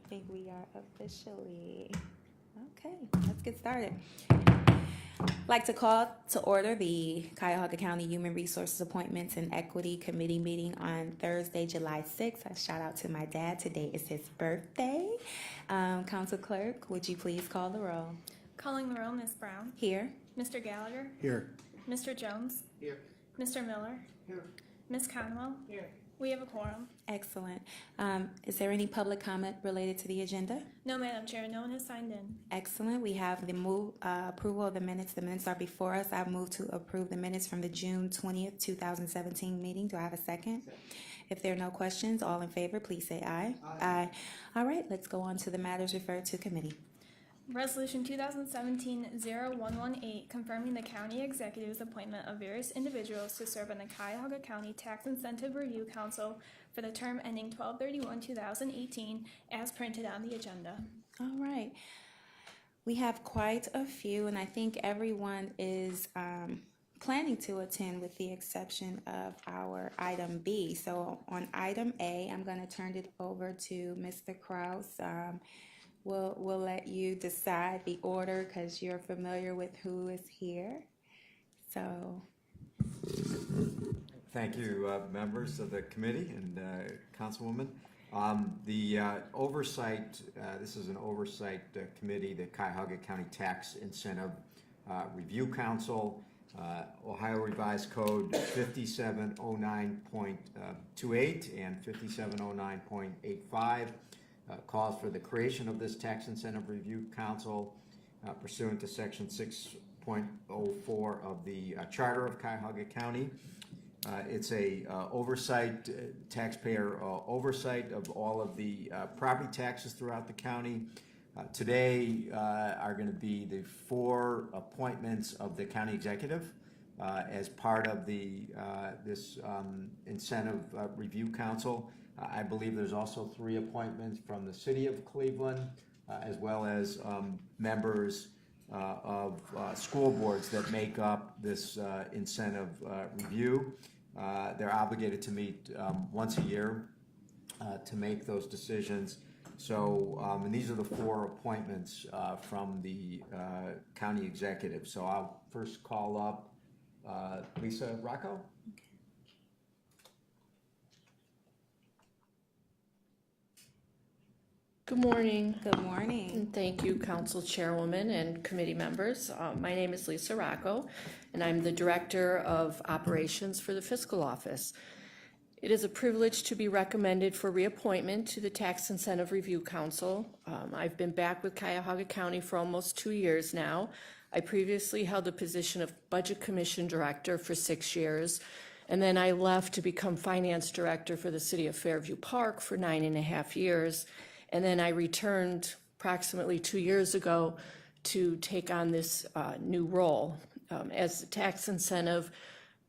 think we are officially, okay, let's get started. I'd like to call to order the Cuyahoga County Human Resources Appointments and Equity Committee meeting on Thursday, July 6th. A shout out to my dad. Today is his birthday. Council Clerk, would you please call the roll? Calling the roll, Ms. Brown. Here. Mr. Gallagher. Here. Mr. Jones. Here. Mr. Miller. Here. Ms. Conwell. Here. We have a quorum. Excellent. Is there any public comment related to the agenda? No, Madam Chair, no one has signed in. Excellent. We have the approval of the minutes. The minutes are before us. I move to approve the minutes from the June 20th, 2017 meeting. Do I have a second? If there are no questions, all in favor, please say aye. Aye. All right, let's go on to the matters referred to committee. Resolution 2017-0118, confirming the county executive's appointment of various individuals to serve on the Cuyahoga County Tax Incentive Review Council for the term ending 12/31/2018, as printed on the agenda. All right. We have quite a few, and I think everyone is planning to attend with the exception of our item B. So on item A, I'm going to turn it over to Mr. Kraus. We'll let you decide the order because you're familiar with who is here. So. Thank you, members of the committee and Councilwoman. The oversight, this is an oversight committee, the Cuyahoga County Tax Incentive Review Council, Ohio Revised Code 5709.28 and 5709.85. Calls for the creation of this Tax Incentive Review Council pursuant to Section 6.04 of the Charter of Cuyahoga County. It's a oversight, taxpayer oversight of all of the property taxes throughout the county. Today are going to be the 4 appointments of the county executive as part of the this Incentive Review Council. I believe there's also 3 appointments from the city of Cleveland, as well as members of school boards that make up this incentive review. They're obligated to meet once a year to make those decisions. So, and these are the 4 appointments from the county executive. So I'll first call up Lisa Rocco. Good morning. Good morning. And thank you, Council Chairwoman and committee members. My name is Lisa Rocco, and I'm the Director of Operations for the Fiscal Office. It is a privilege to be recommended for reappointment to the Tax Incentive Review Council. I've been back with Cuyahoga County for almost 2 years now. I previously held the position of Budget Commission Director for 6 years, and then I left to become Finance Director for the City of Fairview Park for 9.5 years. And then I returned approximately 2 years ago to take on this new role. As the Tax Incentive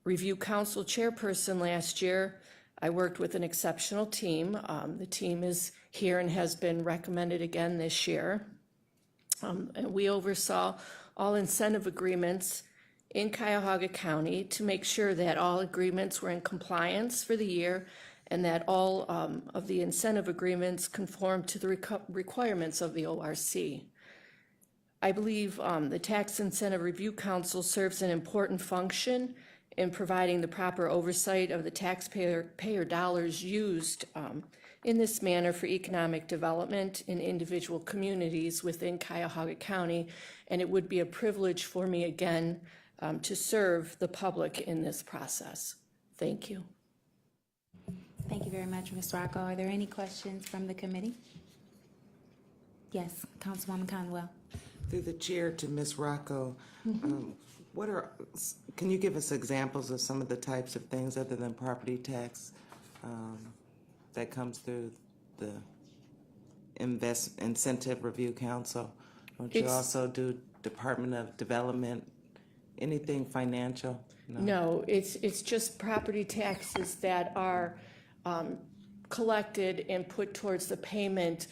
Review Council Chairperson last year, I worked with an exceptional team. The team is here and has been recommended again this year. And we oversaw all incentive agreements in Cuyahoga County to make sure that all agreements were in compliance for the year and that all of the incentive agreements conform to the requirements of the ORC. I believe the Tax Incentive Review Council serves an important function in providing the proper oversight of the taxpayer dollars used in this manner for economic development in individual communities within Cuyahoga County, and it would be a privilege for me again to serve the public in this process. Thank you. Thank you very much, Ms. Rocco. Are there any questions from the committee? Yes, Councilwoman Conwell. Through the chair to Ms. Rocco, can you give us examples of some of the types of things other than property tax that comes through the Incentive Review Council? Don't you also do Department of Development, anything financial? No, it's just property taxes that are collected and put towards the payment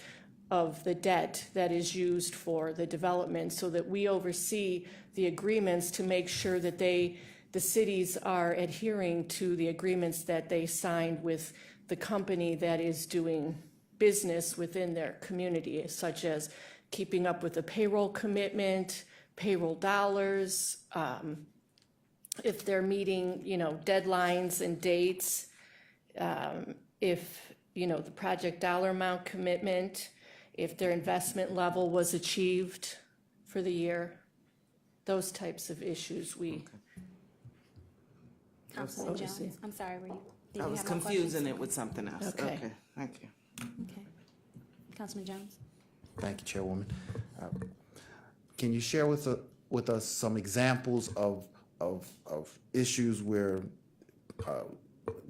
of the debt that is used for the development, so that we oversee the agreements to make sure that the cities are adhering to the agreements that they signed with the company that is doing business within their community, such as keeping up with the payroll commitment, payroll dollars, if they're meeting, deadlines and dates, if, the project dollar amount commitment, if their investment level was achieved for the year, those types of issues we. Councilman Oversee. Jones, I'm sorry, did I you was have more confusing questions? it with something else. Okay. Okay, thank you. Okay. Councilman Jones? Thank you, Chairwoman. Can you share with us some examples of issues where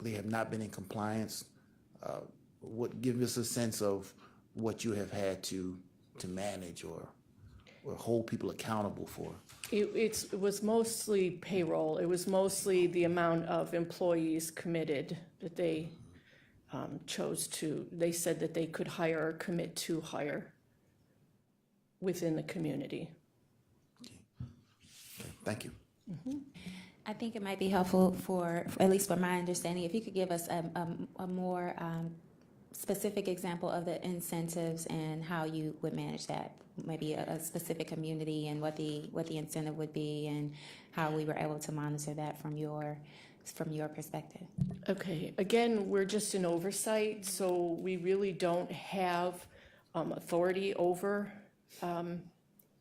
they have not been in compliance? Give us a sense of what you have had to manage or hold people accountable for. It was mostly payroll. It was mostly the amount of employees committed that they they said that they could hire or commit to hire within the community. Okay, thank you. I think it might be helpful for at least for my understanding, if you could give us a more specific example of the incentives and how you would manage that, maybe a specific community and what the incentive would be and how we were able to monitor that from your perspective. Okay, again, we're just an oversight, so we really don't have authority over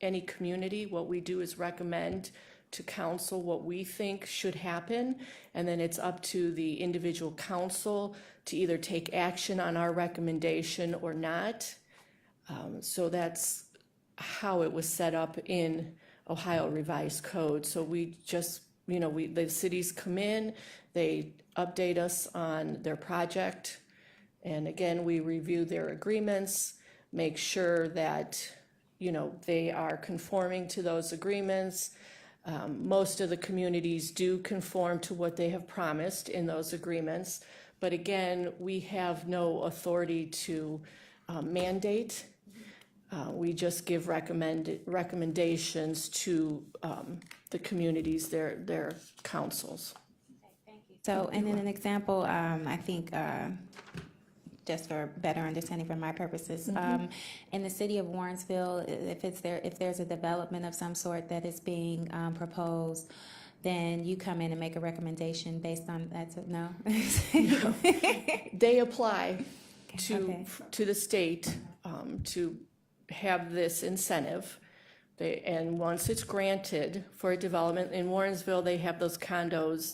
any community. What we do is recommend to council what we think should happen, and then it's up to the individual council to either take action on our recommendation or not. So that's how it was set up in Ohio Revised Code. So we just, the cities come in, they update us on their project, and again, we review their agreements, make sure that, they are conforming to those agreements. Most of the communities do conform to what they have promised in those agreements, but again, we have no authority to mandate. We just give recommendations to the communities, their councils. So, and then an example, I think, just for better understanding for my purposes, in the city of Warrensville, if there's a development of some sort that is being proposed, then you come in and make a recommendation based on that. No. They apply Okay. to the state to have this incentive. And once it's granted for a development in Warrensville, they have those condos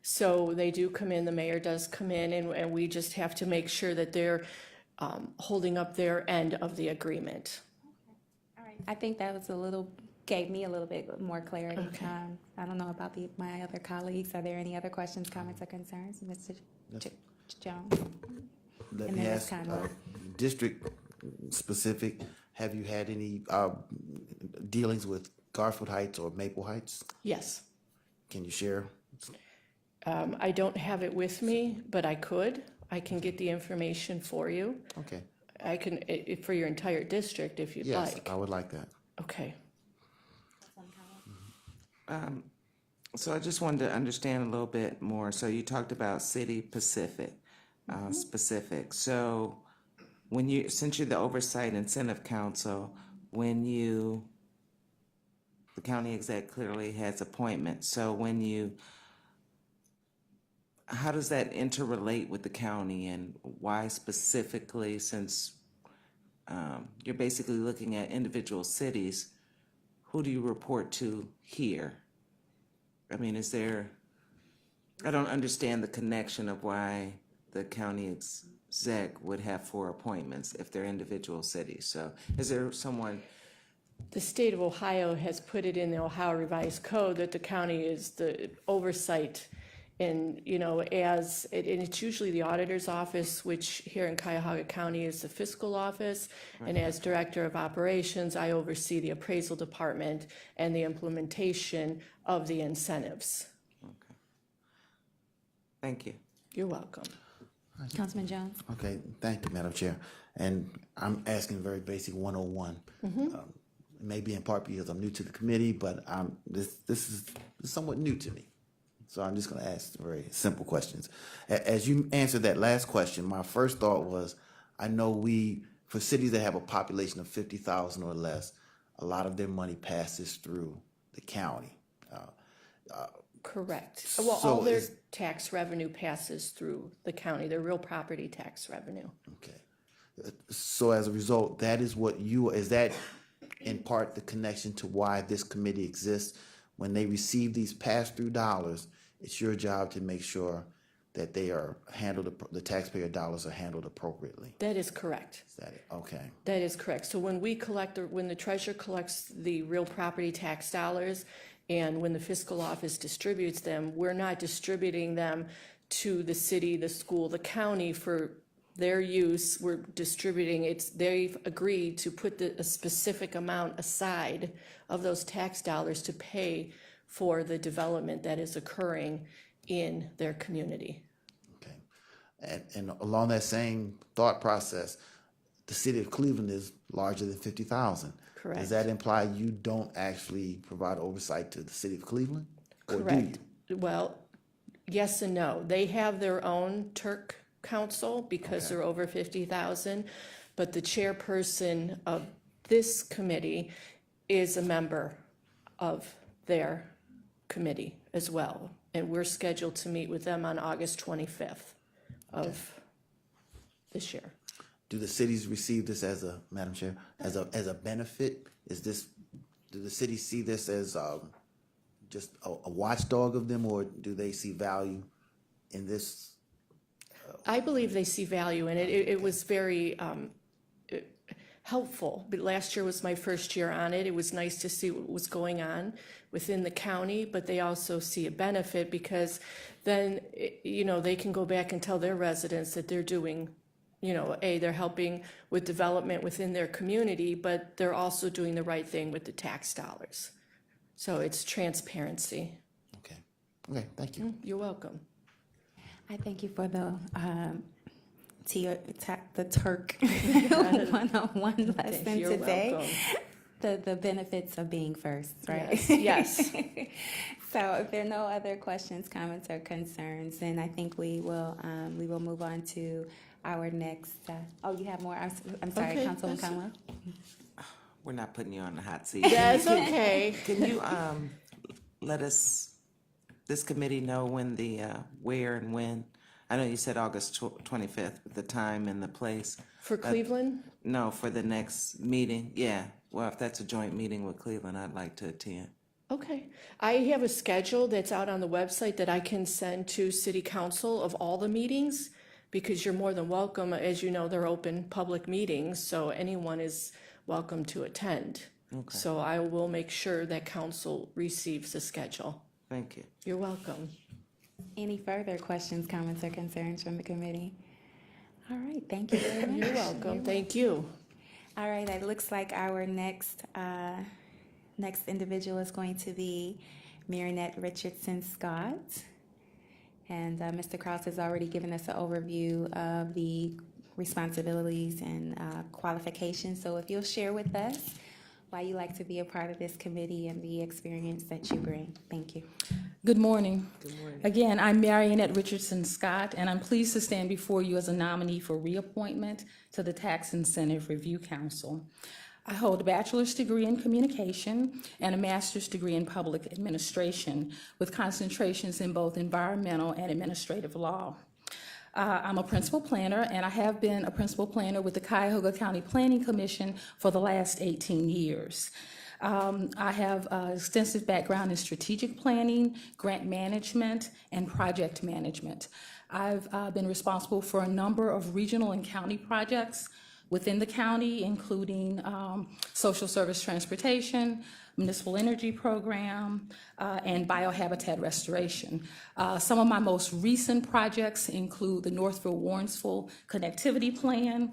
so they do come in, the mayor does come in, and we just have to make sure that they're holding up their end of the agreement. All right. I think that gave me a little bit more clarity. Okay. I don't know about my other colleagues. Are there any other questions, comments, or concerns, Mr. Jones? Let And me then ask, it's kind of- district specific, have you had any dealings with Garfield Heights or Maple Heights? Yes. Can you share? I don't have it with me, but I can get the information for you. Okay. I can, for your entire district if you'd Yes, like. I would like that. Okay. So I just wanted to understand a little bit more. So you talked about city specific. So since you're the Oversight Incentive Council, the county exec clearly has appointments. So how does that interrelate with the county, and why specifically, since you're basically looking at individual cities, who do you report to here? I mean, I don't understand the connection of why the county exec would have 4 appointments if they're individual cities. So is there someone? The state of Ohio has put it in the Ohio Revised Code that the county is the oversight, and and it's usually the auditor's office, which here in Cuyahoga County is the fiscal office, and as director of operations, I oversee the appraisal department and the implementation of the incentives. Okay. Thank you. You're welcome. Councilman Jones? Okay, thank you, Madam Chair. And I'm asking very basic 101. Maybe in part because I'm new to the committee, but this is somewhat new to me. So I'm just going to ask very simple questions. As you answered that last question, my first thought was, I know for cities that have a population of 50,000 or less, a lot of their money passes through the county. Correct. Well, So all their is- tax revenue passes through the county, their real property tax revenue. Okay. So as a result, is that in part the connection to why this committee exists? When they receive these pass-through dollars, it's your job to make sure that they are handled, the taxpayer dollars are handled appropriately. That is correct. Is that it? Okay. That is correct. So when when the treasurer collects the real property tax dollars and when the fiscal office distributes them, we're not distributing them to the city, the school, the county for their use. We're distributing they've agreed to put a specific amount aside of those tax dollars to pay for the development that is occurring in their community. Okay. And along that same thought process, the city of Cleveland is larger than 50,000. Correct. Does that imply you don't actually provide oversight to the city of Cleveland? Or Correct. do you? Well, yes and no. They have their own Turk council because they're over 50,000, but the chairperson of this committee is a member of their committee as well. And we're scheduled to meet with them on August 25th of this year. Do the cities receive this Madam Chair, as a benefit? Do the cities see this as just a watchdog of them, or do they see value in this? I believe they see value in it. It was very helpful, but last year was my first year on it. It was nice to see what was going on within the county, but they also see a benefit because then, they can go back and tell their residents that they're doing, they're helping with development within their community, but they're also doing the right thing with the tax dollars. So it's transparency. Okay. Okay, thank you. You're welcome. I thank you for the Turk one-on-one lesson You're today. welcome. The benefits of being first, right? Yes. So if there are no other questions, comments, or concerns, then I think we will move on to our next. You have more. I'm sorry, Okay, Councilman that's- Conwell. We're not putting you on the hot seat. That's okay. Can you let this committee know when where and when? I know you said August 25th, but the time and the place. For Cleveland? No, for the next meeting. Yeah. Well, if that's a joint meeting with Cleveland, I'd like to attend. Okay. I have a schedule that's out on the website that I can send to City Council of all the meetings because you're more than welcome. As you know, they're open public meetings, so anyone is welcome to attend. Okay. So I will make sure that council receives the schedule. Thank you. You're welcome. Any further questions, comments, or concerns from the committee? All right, thank you very much. You're welcome. Thank you. All right, it looks like our next individual is going to be Marian Richardson Scott. And Mr. Krause has already given us an overview of the responsibilities and qualifications. So if you'll share with us why you like to be a part of this committee and the experience that you bring. Thank you. Good morning. Good morning. Again, I'm Marian Richardson Scott, and I'm pleased to stand before you as a nominee for reappointment to the Tax Incentive Review Council. I hold a bachelor's degree in communication and a master's degree in public administration with concentrations in both environmental and administrative law. I'm a principal planner, and I have been a principal planner with the Cuyahoga County Planning Commission for the last 18 years. I have extensive background in strategic planning, grant management, and project management. I've been responsible for a number of regional and county projects within the county, including social service transportation, municipal energy program, and biohabitat restoration. Some of my most recent projects include the Northville-Warrensville Connectivity Plan,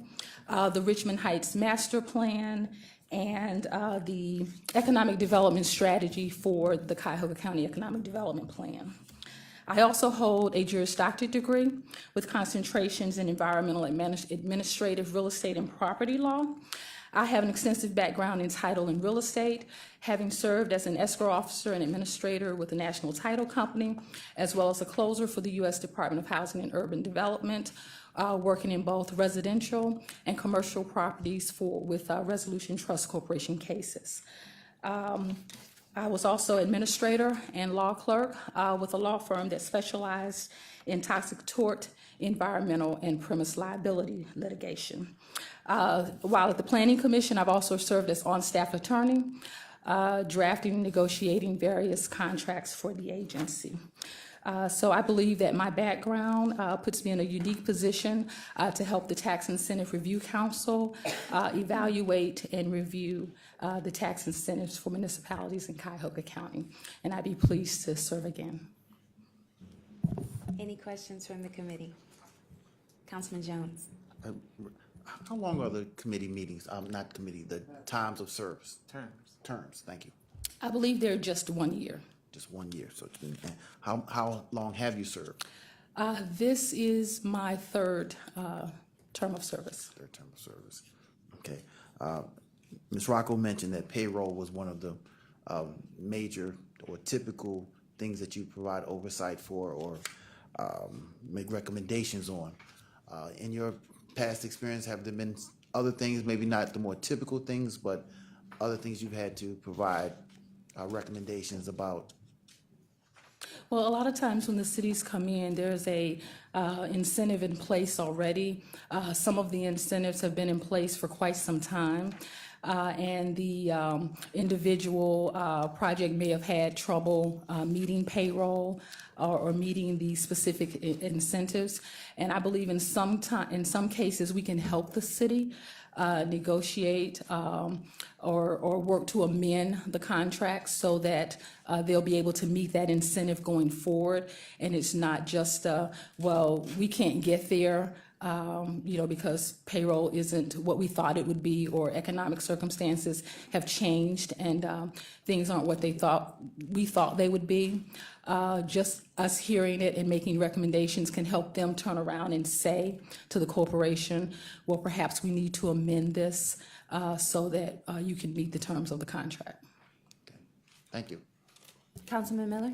the Richmond Heights Master Plan, and the Economic Development Strategy for the Cuyahoga County Economic Development Plan. I also hold a Juris Doctorate degree with concentrations in environmental, administrative, real estate, and property law. I have an extensive background in title and real estate, having served as an escrow officer and administrator with the National Title Company, as well as a closer for the U.S. Department of Housing and Urban Development, working in both residential and commercial properties with Resolution Trust Corporation cases. I was also administrator and law clerk with a law firm that specialized in toxic tort, environmental, and premise liability litigation. While at the Planning Commission, I've also served as on-staff attorney, drafting and negotiating various contracts for the agency. So I believe that my background puts me in a unique position to help the Tax Incentive Review Council evaluate and review the tax incentives for municipalities in Cuyahoga County. And I'd be pleased to serve again. Any questions from the committee? Councilman Jones. How long are the committee meetings? Not committee, the times of service? Terms, thank you. I believe they're just 1 year. Just 1 year, so it's been, how long have you served? This is my third term of service. Third term of service. Okay. Ms. Rocco mentioned that payroll was one of the major or typical things that you provide oversight for or make recommendations on. In your past experience, have there been other things, maybe not the more typical things, but other things you've had to provide recommendations about? Well, a lot of times when the cities come in, there's a incentive in place already. Some of the incentives have been in place for quite some time. And the individual project may have had trouble meeting payroll or meeting the specific incentives. And I believe in some cases we can help the city negotiate or work to amend the contract so that they'll be able to meet that incentive going forward. And it's not just, well, we can't get there, because payroll isn't what we thought it would be, or economic circumstances have changed and things aren't what we thought they would be. Just us hearing it and making recommendations can help them turn around and say to the corporation, well, perhaps we need to amend this so that you can meet the terms of the contract. Okay. Thank you. Councilman Miller?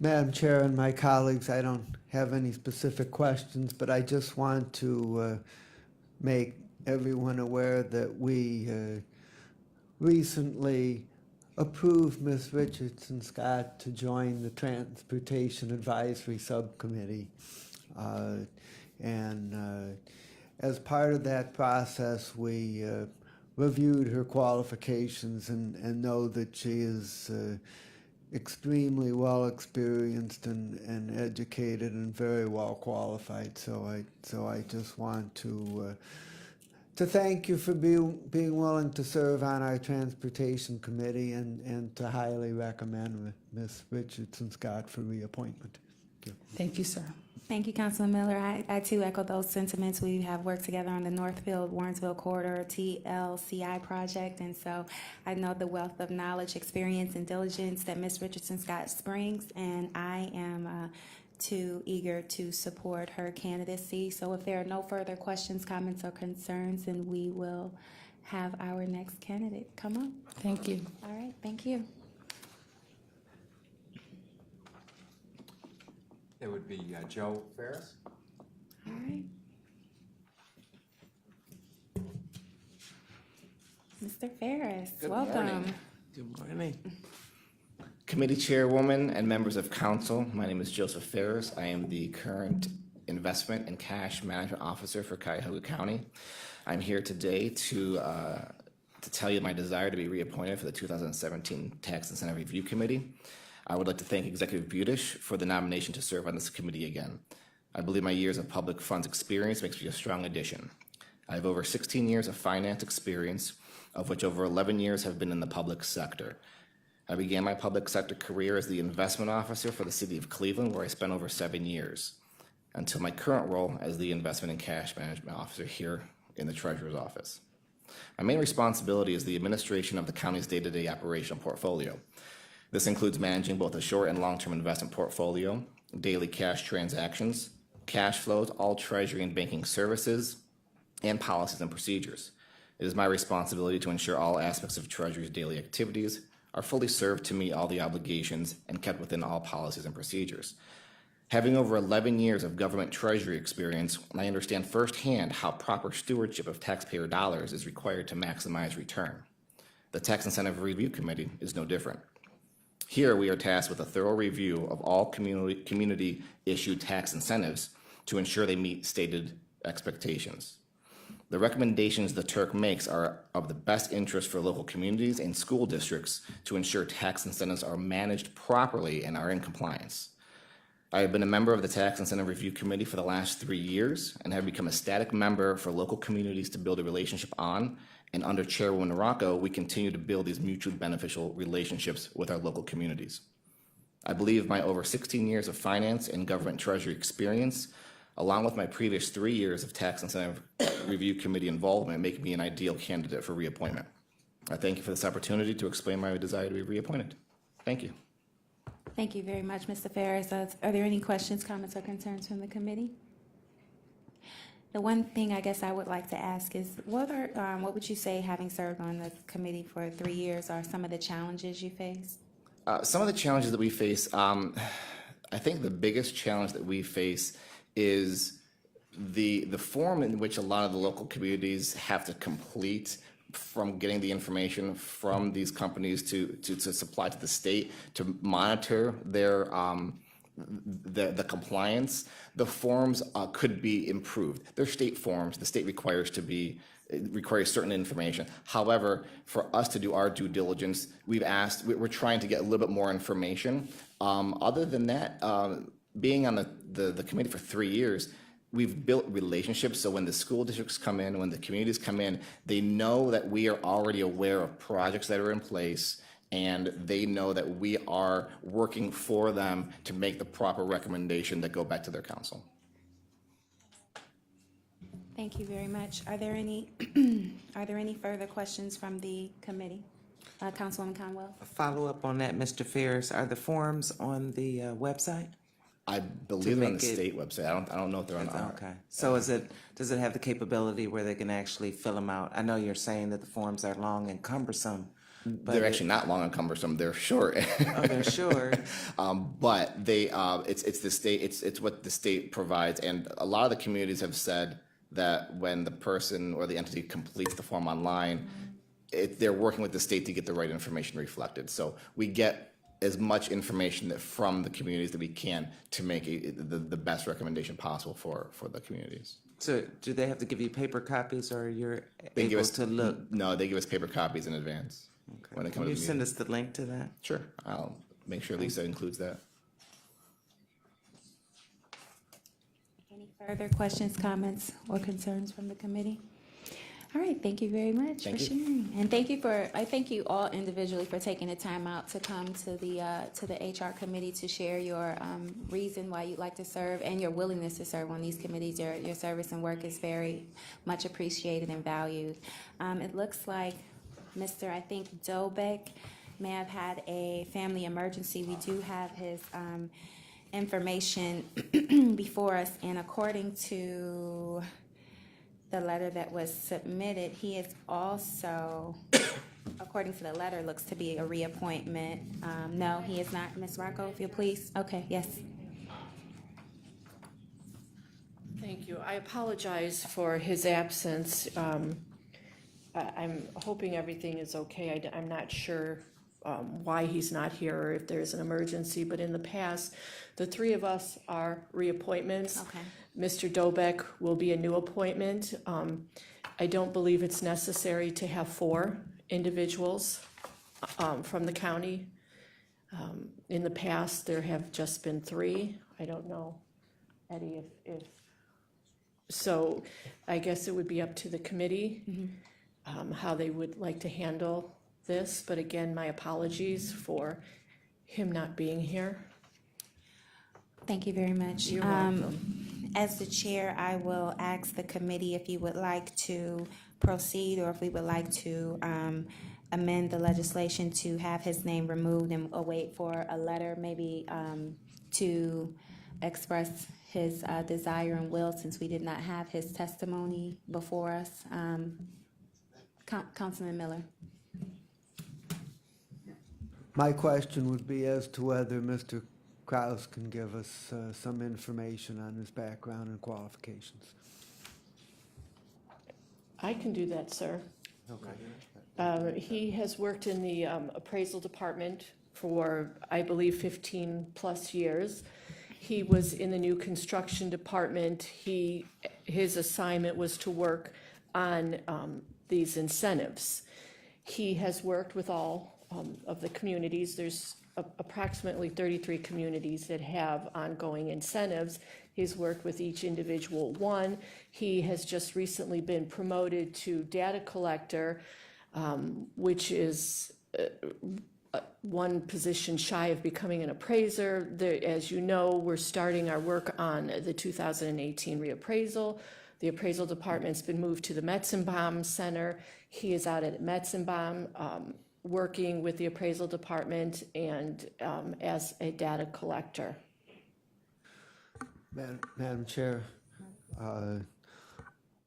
Madam Chair and my colleagues, I don't have any specific questions, but I just want to make everyone aware that we recently approved Ms. Richardson Scott to join the Transportation Advisory Subcommittee. And as part of that process, we reviewed her qualifications and know that she is extremely well experienced and educated and very well qualified. So I just want to thank you for being willing to serve on our Transportation Committee and to highly recommend Ms. Richardson Scott for reappointment. Thank you. Thank you, sir. Thank you, Councilman Miller. I too echo those sentiments. We have worked together on the Northfield-Warrensville Corridor TLCI project, and so I know the wealth of knowledge, experience, and diligence that Ms. Richardson Scott brings, and I am too eager to support her candidacy. So if there are no further questions, comments, or concerns, then we will have our next candidate come up. Thank you. All right, thank you. It would be Joe Farris. All right. Mr. Farris, welcome. Good morning. Committee Chairwoman and members of Council, my name is Joseph Farris. I am the current Investment and Cash Management Officer for Cuyahoga County. I'm here today to tell you my desire to be reappointed for the 2017 Tax Incentive Review Committee. I would like to thank Executive Budish for the nomination to serve on this committee again. I believe my years of public funds experience makes me a strong addition. I have over 16 years of finance experience, of which over 11 years have been in the public sector. I began my public sector career as the investment officer for the city of Cleveland, where I spent over 7 years, until my current role as the investment and cash management officer here in the Treasurer's office. My main responsibility is the administration of the county's day-to-day operational portfolio. This includes managing both a short and long-term investment portfolio, daily cash transactions, cash flows, all treasury and banking services, and policies and procedures. It is my responsibility to ensure all aspects of Treasury's daily activities are fully served to meet all the obligations and kept within all policies and procedures. Having over 11 years of government treasury experience, I understand firsthand how proper stewardship of taxpayer dollars is required to maximize return. The Tax Incentive Review Committee is no different. Here, we are tasked with a thorough review of all community-issued tax incentives to ensure they meet stated expectations. The recommendations the Turk makes are of the best interest for local communities and school districts to ensure tax incentives are managed properly and are in compliance. I have been a member of the Tax Incentive Review Committee for the last 3 years and have become a static member for local communities to build a relationship on, and under Chairwoman Rocco, we continue to build these mutually beneficial relationships with our local communities. I believe my over 16 years of finance and government treasury experience, along with my previous 3 years of Tax Incentive Review Committee involvement, make me an ideal candidate for reappointment. I thank you for this opportunity to explain my desire to be reappointed. Thank you. Thank you very much, Mr. Farris. Are there any questions, comments, or concerns from the committee? The one thing I guess I would like to ask is, what would you say, having served on the committee for 3 years, are some of the challenges you face? Some of the challenges that we face, I think the biggest challenge that we face is the form in which a lot of the local communities have to complete from getting the information from these companies to supply to the state to monitor their the compliance. The forms could be improved. They're state forms. The state requires certain information. However, for us to do our due diligence, we're trying to get a little bit more information. Other than that, being on the committee for 3 years, we've built relationships, so when the school districts come in, when the communities come in, they know that we are already aware of projects that are in place, and they know that we are working for them to make the proper recommendation that go back to their council. Thank you very much. Are there any further questions from the committee? Councilwoman Conwell? A follow-up on that, Mr. Farris, are the forms on the website? I believe they're on the state website. I don't know if they're on our. Okay, so does it have the capability where they can actually fill them out? I know you're saying that the forms are long and cumbersome, but They're actually not long and cumbersome. They're short. Oh, they're short. But they, it's the state. It's what the state provides, and a lot of the communities have said that when the person or the entity completes the form online, they're working with the state to get the right information reflected. So we get as much information from the communities that we can to make the best recommendation possible for the communities. So do they have to give you paper copies, or you're They give able us to look? No, they give us paper copies in advance. Okay. When it Can comes you to the send meeting. us the link to that? Sure, I'll make sure Lisa includes that. Any further questions, comments, or concerns from the committee? All right, thank you very much for sharing. And I thank you all individually for taking the time out to come to the HR committee to share your reason why you'd like to serve and your willingness to serve on these committees. Your service and work is very much appreciated and valued. It looks like Mr. I think Dobek may have had a family emergency. We do have his information before us, and according to the letter that was submitted, he is also, according to the letter, looks to be a reappointment. No, he is not. Ms. Rocco, if you'll please. Okay, yes. Thank you. I apologize for his absence. I'm hoping everything is okay. I'm not sure why he's not here or if there's an emergency, but in the past, the three of us are reappointments. Okay. Mr. Dobek will be a new appointment. I don't believe it's necessary to have 4 individuals from the county. In the past, there have just been 3. I don't know, Eddie, if so I guess it would be up to the committee how they would like to handle this. But again, my apologies for him not being here. Thank you very much. You're welcome. As the chair, I will ask the committee if you would like to proceed or if we would like to amend the legislation to have his name removed and await for a letter maybe to express his desire and will, since we did not have his testimony before us. Councilman Miller. My question would be as to whether Mr. Kraus can give us some information on his background and qualifications. I can do that, sir. Okay. He has worked in the appraisal department for, I believe, 15-plus years. He was in the new construction department. His assignment was to work on these incentives. He has worked with all of the communities. There's approximately 33 communities that have ongoing incentives. He's worked with each individual one. He has just recently been promoted to data collector, which is one position shy of becoming an appraiser. As you know, we're starting our work on the 2018 reappraisal. The appraisal department's been moved to the Metzenbaum Center. He is out at Metzenbaum working with the appraisal department and as a data collector. Madam Chair,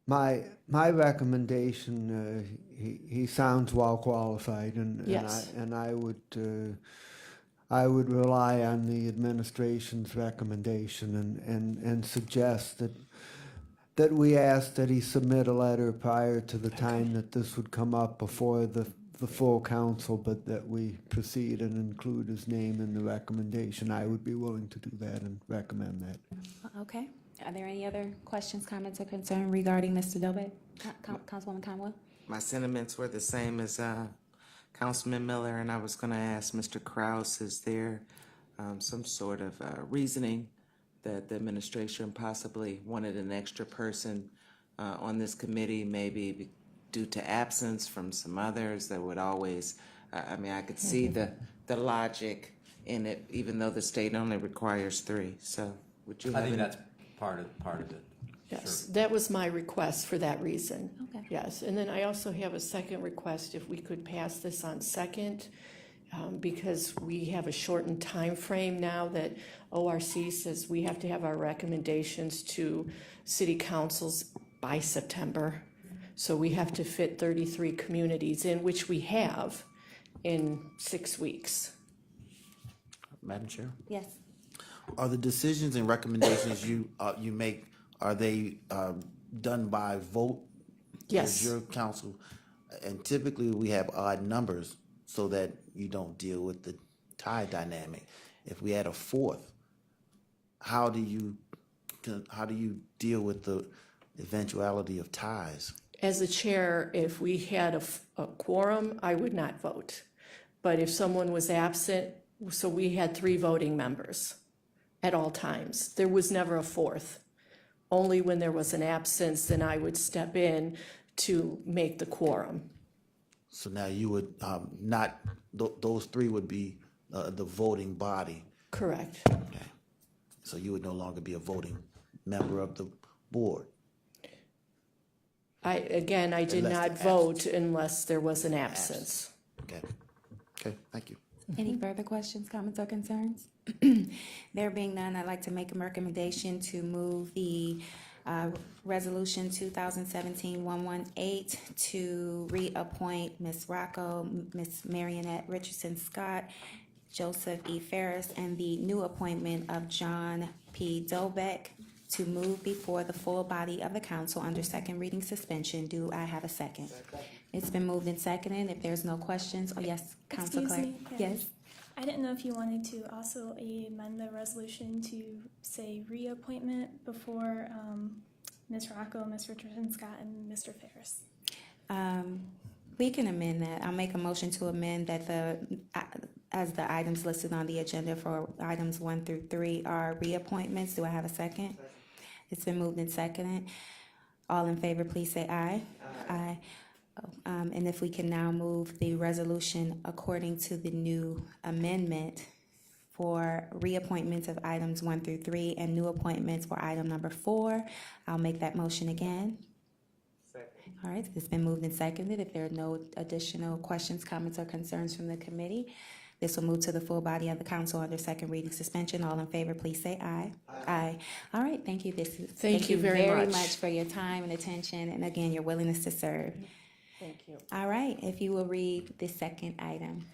my recommendation, he sounds well qualified, Yes. and I would rely on the administration's recommendation and suggest that we ask that he submit a letter prior to the time that this would come up before the full council, but that we proceed and include his name in the recommendation. I would be willing to do that and recommend that. Okay. Are there any other questions, comments, or concern regarding Mr. Dobek? Councilwoman Conwell? My sentiments were the same as Councilman Miller, and I was going to ask Mr. Kraus, is there some sort of reasoning that the administration possibly wanted an extra person on this committee, maybe due to absence from some others that would always, I mean, I could see the logic in it, even though the state only requires 3. So would you I have think any- that's part of it. Yes, that was my request for that reason. Okay. Yes, and then I also have a second request, if we could pass this on second, because we have a shortened time frame now that ORC says we have to have our recommendations to city councils by September. So we have to fit 33 communities in, which we have, in 6 weeks. Madam Chair? Yes. Are the decisions and recommendations you make, are they done by vote? Yes. As your council, and typically we have odd numbers so that you don't deal with the tie dynamic. If we had a 4th, how do you deal with the eventuality of ties? As a chair, if we had a quorum, I would not vote. But if someone was absent, so we had 3 voting members at all times. There was never a 4th. Only when there was an absence, then I would step in to make the quorum. So now you would not, those 3 would be the voting body. Correct. Okay. So you would no longer be a voting member of the board. I did Unless not the vote unless there was an absence. Okay. Okay, thank you. Any further questions, comments, or concerns? There being none, I'd like to make a recommendation to move the Resolution 2017-118 to reappoint Ms. Rocco, Ms. Marian Richardson Scott, Joseph E. Farris, and the new appointment of John P. Dobek to move before the full body of the council under second reading suspension. Do I have a second? It's been moved and seconded. If there's no questions, yes, Council Excuse Clerk? me, Yes? I didn't know if you wanted to also amend the resolution to say reappointment before Ms. Rocco, Ms. Richardson Scott, and Mr. Farris. We can amend that. I'll make a motion to amend that as the items listed on the agenda for items 1 through 3 are reappointments. Do I have a second? It's been moved and seconded. All in favor, please say aye. Aye. And if we can now move the resolution according to the new amendment for reappointments of items 1 through 3 and new appointments for item number 4, I'll make that motion again. All right, it's been moved and seconded. If there are no additional questions, comments, or concerns from the committee, This will move to the full body of the council under second reading suspension. All in favor, please say aye. Aye. All right, thank you. Thank you very much. For your time and attention, and again, your willingness to serve. Thank you. All right, if you will read the second item.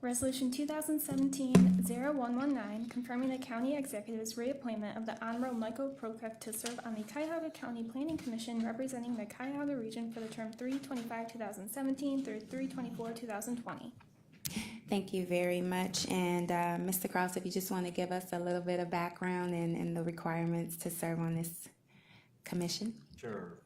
Resolution 2017-0119, confirming the county executive's reappointment of the Honorable Michael Prokop to serve on the Cuyahoga County Planning Commission representing the Cuyahoga region for the term 3/25/2017 through 3/24/2020. Thank you very much. And Mr. Kraus, if you just want to give us a little bit of background and the requirements to serve on this commission. Sure.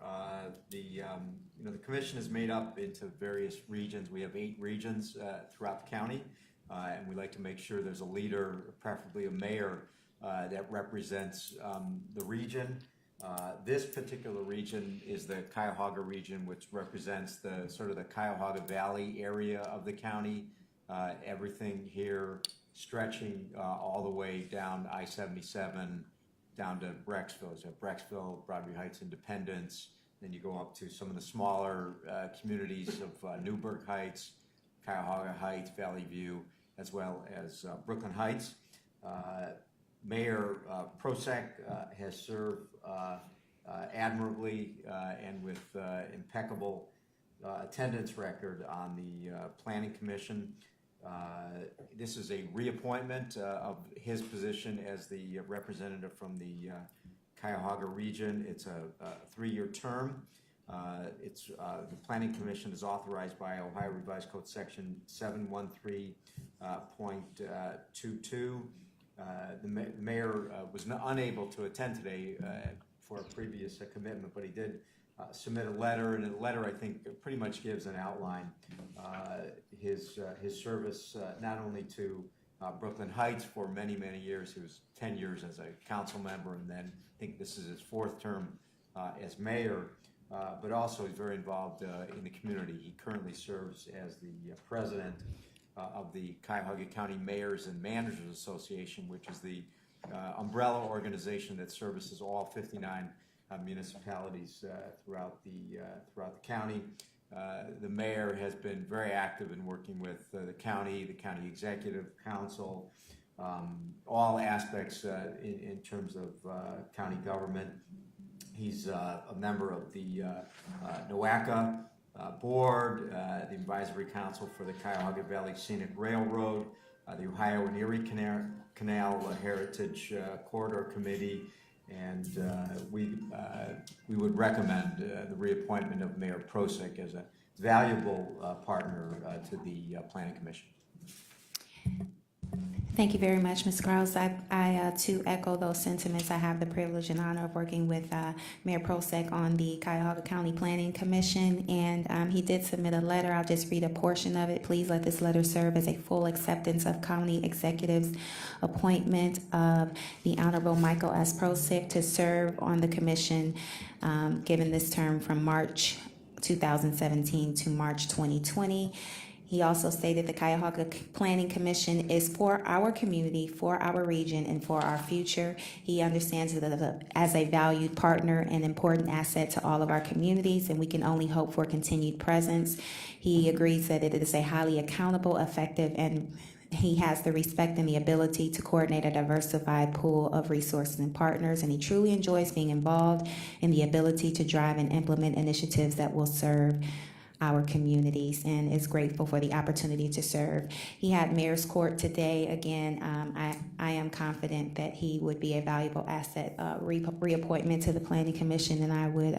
The commission is made up into various regions. We have 8 regions throughout the county, and we like to make sure there's a leader, preferably a mayor, that represents the region. This particular region is the Cuyahoga region, which represents the sort of the Cuyahoga Valley area of the county. Everything here stretching all the way down I-77 down to Brecksville. So Brecksville, Broadview Heights, Independence. Then you go up to some of the smaller communities of Newburgh Heights, Cuyahoga Heights, Valley View, as well as Brooklyn Heights. Mayor Prosek has served admirably and with impeccable attendance record on the Planning Commission. This is a reappointment of his position as the representative from the Cuyahoga region. It's a 3-year term. The Planning Commission is authorized by Ohio Revised Code Section 713.22. The mayor was unable to attend today for a previous commitment, but he did submit a letter, and the letter I think pretty much gives an outline. His service not only to Brooklyn Heights for many, many years. He was 10 years as a council member, and then I think this is his 4th term as mayor, but also he's very involved in the community. He currently serves as the president of the Cuyahoga County Mayors and Managers Association, which is the umbrella organization that services all 59 municipalities throughout the county. The mayor has been very active in working with the county executive council, all aspects in terms of county government. He's a member of the NOACA board, the advisory council for the Cuyahoga Valley Scenic Railroad, the Ohio and Erie Canal Heritage Corridor Committee, and we would recommend the reappointment of Mayor Prosek as a valuable partner to the Planning Commission. Thank you very much, Ms. Krause. I too echo those sentiments. I have the privilege and honor of working with Mayor Prosek on the Cuyahoga County Planning Commission, and he did submit a letter. I'll just read a portion of it. Please let this letter serve as a full acceptance of county executive's appointment of the Honorable Michael S. Prosek to serve on the commission, given this term from March 2017 to March 2020. He also stated the Cuyahoga Planning Commission is for our community, for our region, and for our future. He understands it as a valued partner and important asset to all of our communities, and we can only hope for continued presence. He agrees that it is a highly accountable, effective, and he has the respect and the ability to coordinate a diversified pool of resources and partners, and he truly enjoys being involved in the ability to drive and implement initiatives that will serve our communities, and is grateful for the opportunity to serve. He had Mayor's Court today. Again, I am confident that he would be a valuable asset, reappointment to the Planning Commission, and I would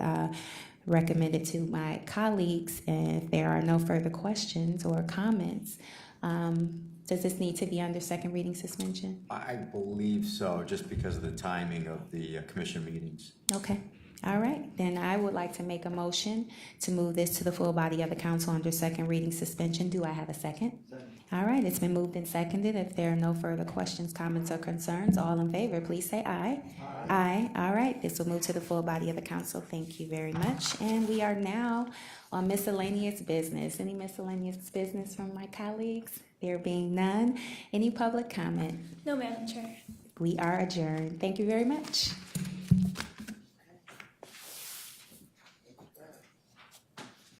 recommend it to my colleagues. And if there are no further questions or comments, does this need to be under second reading suspension? I believe so, just because of the timing of the commission meetings. Okay. All right, then I would like to make a motion to move this to the full body of the council under second reading suspension. Do I have a second? All right, it's been moved and seconded. If there are no further questions, comments, or concerns, all in favor, please say aye. Aye. All right, this will move to the full body of the council. Thank you very much. And we are now on miscellaneous business. Any miscellaneous business from my colleagues? There being none. Any public comment? No, Madam Chair. We are adjourned. Thank you very much.